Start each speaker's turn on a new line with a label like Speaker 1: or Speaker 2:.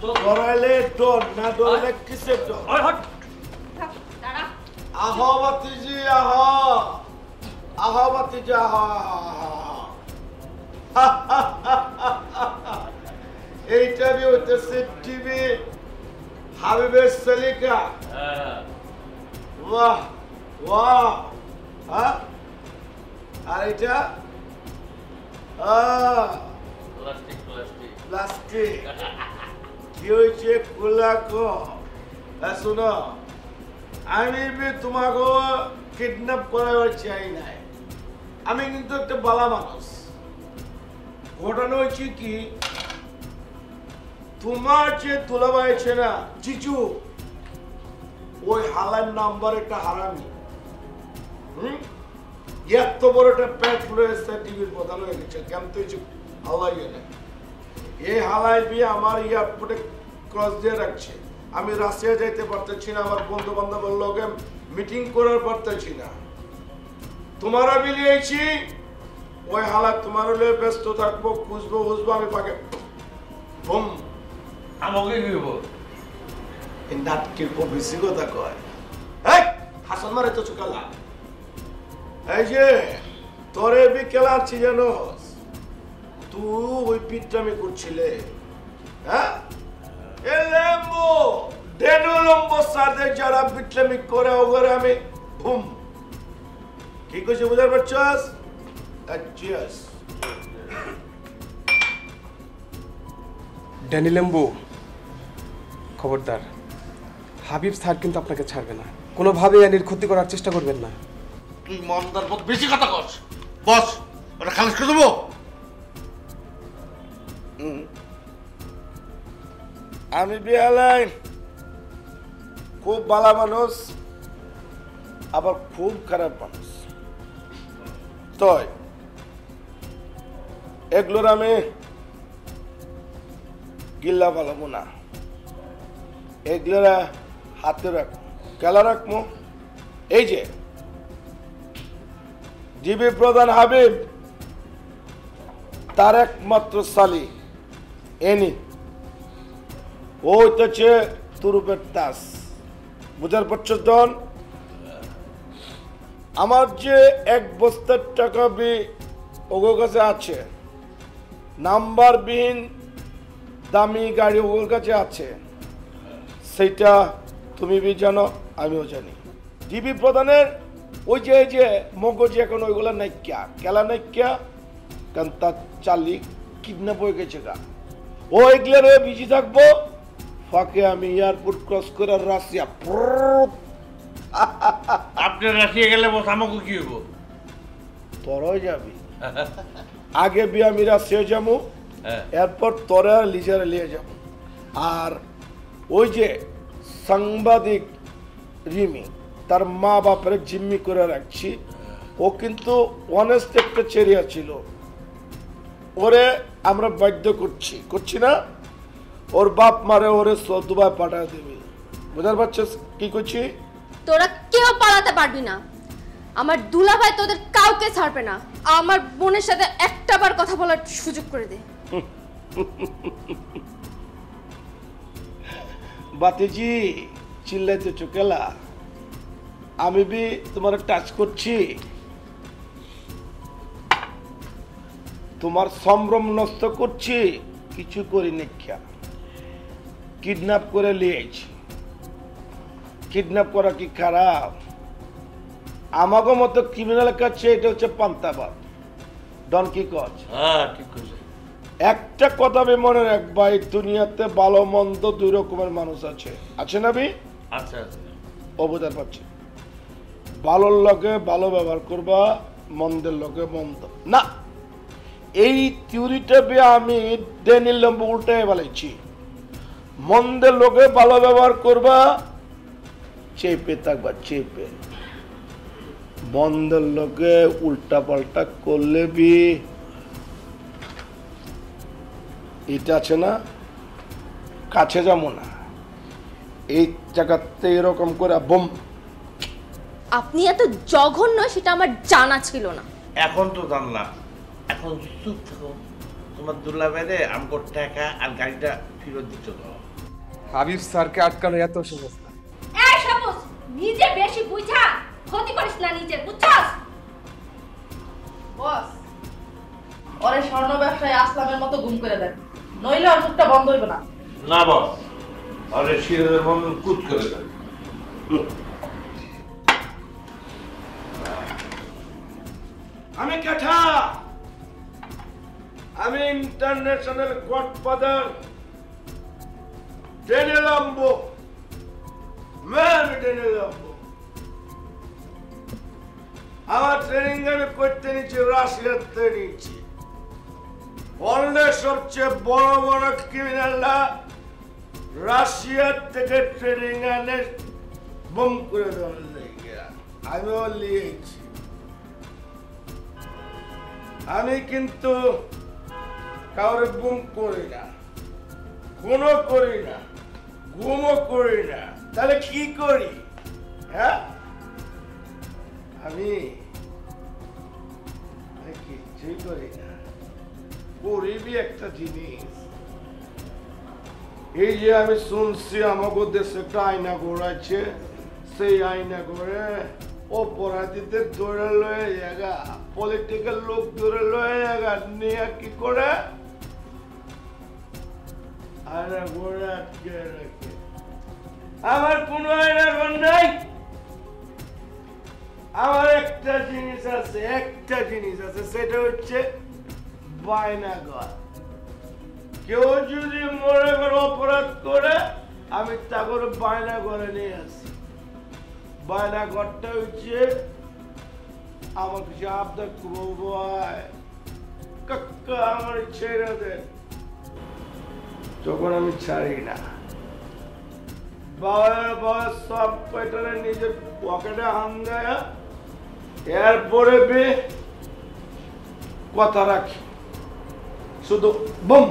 Speaker 1: ডরাইলে ডর না ডরাইলে কিসের ডর? আহো বাতিজি আহো, আহো বাতিজি আহো। এইটা হইতেছে টিভি হাবিবের সেলিকা। বাহ বাহ। হ্যাঁ, আর এটা প্লাস্টিক। কি হয়েছে খোলা কো? শোনো, আমি তোমাকে কিডন্যাপ করার চাই নাই। আমি কিন্তু একটা বালা মানুষ। ঘটনা হয়েছে কি, তোমার যে দুলাভাই আছে না জিজু, ওই হালার নাম্বার একটা হারামি। এত বড় একটা প্যাট রয়েছে, টিভির প্রধান হয়ে গেছে। কেমন তো হালাই গেলে এই হালাই বিয়ে আমার এয়ারপোর্টে ক্রস দিয়ে রাখছে। আমি রাশিয়া যাইতে পারতেছি না, আমার বন্ধু বান্ধবের লোকে মিটিং করার পারতেছি না। তোমারা মিলিয়েছি ওই হালাত তোমার হলে ব্যস্ত থাকবো, খুঁজবো বুঝবো। আমি পাকে বুম
Speaker 2: আমাকে কি হবো?
Speaker 1: এই নাটকের খুব বেশি কথা কয়। হাসান মারে তো চুকালা। এই যে তোরে বিকেল আছি জানো, তুই ওই পিঠটামি করছিলে। হ্যাঁ, এলেম্বো ডেনুলম্বো সাদের যারা বিটলামি করে ওগরে আমি বুম। কি কইছে বুঝার পারছস? চিয়ার্স।
Speaker 3: ড্যানি লেম্বু, খবরদার, হাবিব স্যার কিন্তু আপনাকে ছাড়বে না। কোনোভাবেই অ্যানির ক্ষতি করার চেষ্টা করবেন না।
Speaker 2: তুই মন্দার মতো বেশি কথা কস। বস, ওটা খালাস করে দেবো।
Speaker 1: আমি বিয়ালাই খুব ভালো মানুষ, আবার খুব খারাপ মানুষ। তো এগুলোর আমি গিল্লা পালাবো না। এগুলোরা হাতে রাখবো, কেলা রাখবো। এই যে জিবি প্রধান হাবিব, তার একমাত্র সালি এনি, ও হচ্ছে তুরুপের তাস। বুঝার পারছস ডন? আমার যে 1 বস্তার টাকা ওগোর কাছে আছে, নাম্বারবিহীন দামি গাড়ি ওগোর কাছে আছে, সেইটা তুমি জানো, আমিও জানি। জিবি প্রধানের ওই যে মগজ এখন ওইগুলা নাইকিয়া, কেলা নাইকিয়া, কারণ তার চালি কিডন্যাপ হয়ে গেছে গা। ও এগুলো বিজি থাকবো, ফাঁকে আমি এয়ারপোর্ট ক্রস করে রাশিয়া।
Speaker 2: আপনি রাশিয়া গেলে বস আমাকে কি হবো?
Speaker 1: তোরাও যাবি। আগে আমি রাশিয়া যাবো, এরপর তোরা লিজারে নিয়ে যাবো। আর ওই যে সাংবাদিক রিমি, তার মা বাপের জিম্মি করে রাখছি। ও কিন্তু অনেস্ট একটা চেরিয়া ছিল, ওরে আমরা বাধ্য করছি না, ওর বাপ মারে ওরে দুবাই পাঠায় দেবে। বুঝতে পারছিস কি করছি?
Speaker 4: তোরা কেউ পালাতে পারবি না। আমার দুলাভাই তোদের কাউকে ছাড়বে না। আমার বোনের সাথে একটাবার কথা বলার সুযোগ করে দে।
Speaker 1: বাতিজি চিল্লাইতে চোখেলা, আমি তোমার টাচ করছি, তোমার সম্ভ্রম নষ্ট করছি? কিছু করি নিক্ষা, কিডন্যাপ করে লিয়েছি। কিডন্যাপ করা কি খারাপ? আমাকে মতো ক্রিমিনালের কাছে এটা হচ্ছে পান্তাবাদ। ডন কি কচ?
Speaker 2: ঠিক কইছে।
Speaker 1: একটা কথা আমি মনে রাখবা, এই দুনিয়াতে ভালো মন্দ 2 রকমের মানুষ আছে। আছে না বি?
Speaker 2: আচ্ছা আচ্ছা।
Speaker 1: অবদান পাচ্ছে। ভালোর লগে ভালো ব্যবহার করবা, মন্দের লগে মন্দ না। এই থিওরিটা আমি ড্যানি লেম্বু উল্টায় বলেছি। মন্দের লগে ভালো ব্যবহার করবা, চেপে থাকবা, চেপে। মন্দের লগে উল্টা পাল্টা করলে এটা আছে না, কাছে যাবো না। এই জায়গাতে এরকম করে বোম।
Speaker 4: আপনি এত জঘন্য সেটা আমার জানা ছিল না।
Speaker 2: এখন তো জানলাম, এখন চুপ থাকো। তোমার দুলাভাইরে আমগো টাকা আর গাড়িটা ফেরত দিচ্ছ তো।
Speaker 3: হাবিব স্যারকে আটকানো এত সহজ না।
Speaker 5: এই সবুজ নিজে বেশি বুঝা ক্ষতি করিস না নিজে বুঝছস?
Speaker 6: বস ওরে স্বর্ণ ব্যবসায় আসলামের মতো গুম করে দেন, নইলে ওর মুখটা বন্ধ হইবে না।
Speaker 2: না বস, আরে সিরাজের বন্ধন কুত করে দেন।
Speaker 1: আমি কাঠা, আমি ইন্টারন্যাশনাল গডফাদার ডেনে লাম্বো, ম্যান ডেনে লাম্বো। আমার ট্রেনিং আমি করতে নিচ্ছি রাশিয়াতে নিচ্ছি। ওয়ার্ল্ডের সবচেয়ে বড় বড় ক্রিমিনালরা রাশিয়ার থেকে ট্রেনিং আনে বম করে দেওয়ার লেগে আমিও লিয়েছি। আমি কিন্তু কাউরে গুম করি না, খুনও করি না, গুমও করি না। তাহলে কি করি? হ্যাঁ, আমি কিছুই করি না। করিবি একটা জিনিস, এই যে আমি শুনছি আমাকে দেশে একটা আয়না গড়াচ্ছে, সেই আয়না গড়ে অপরাধীদের ধরে লয়ে জায়গা, পলিটিক্যাল লোক ধরে লয়ে জায়গা নিয়ে কি করে আয়না গড়ে আটকে রাখে। আমার কোনো আয়না ঘর নাই। আমার একটা জিনিস আছে, একটা জিনিস আছে, সেটা হচ্ছে বায়না ঘর। কেউ যদি মনে করে অপরাধ করে, আমি তা করে বায়না ঘরে নিয়ে আসি। বায়না ঘরটা হচ্ছে আমার কিছু আবদার করবো, ভাই কাকা আমার ছেড়ে দেন, তখন আমি ছাড়ি না। বাবা সব কয়টারে নিজের পকেটে হান দেয়, এরপরে কথা রাখি, শুধু বুম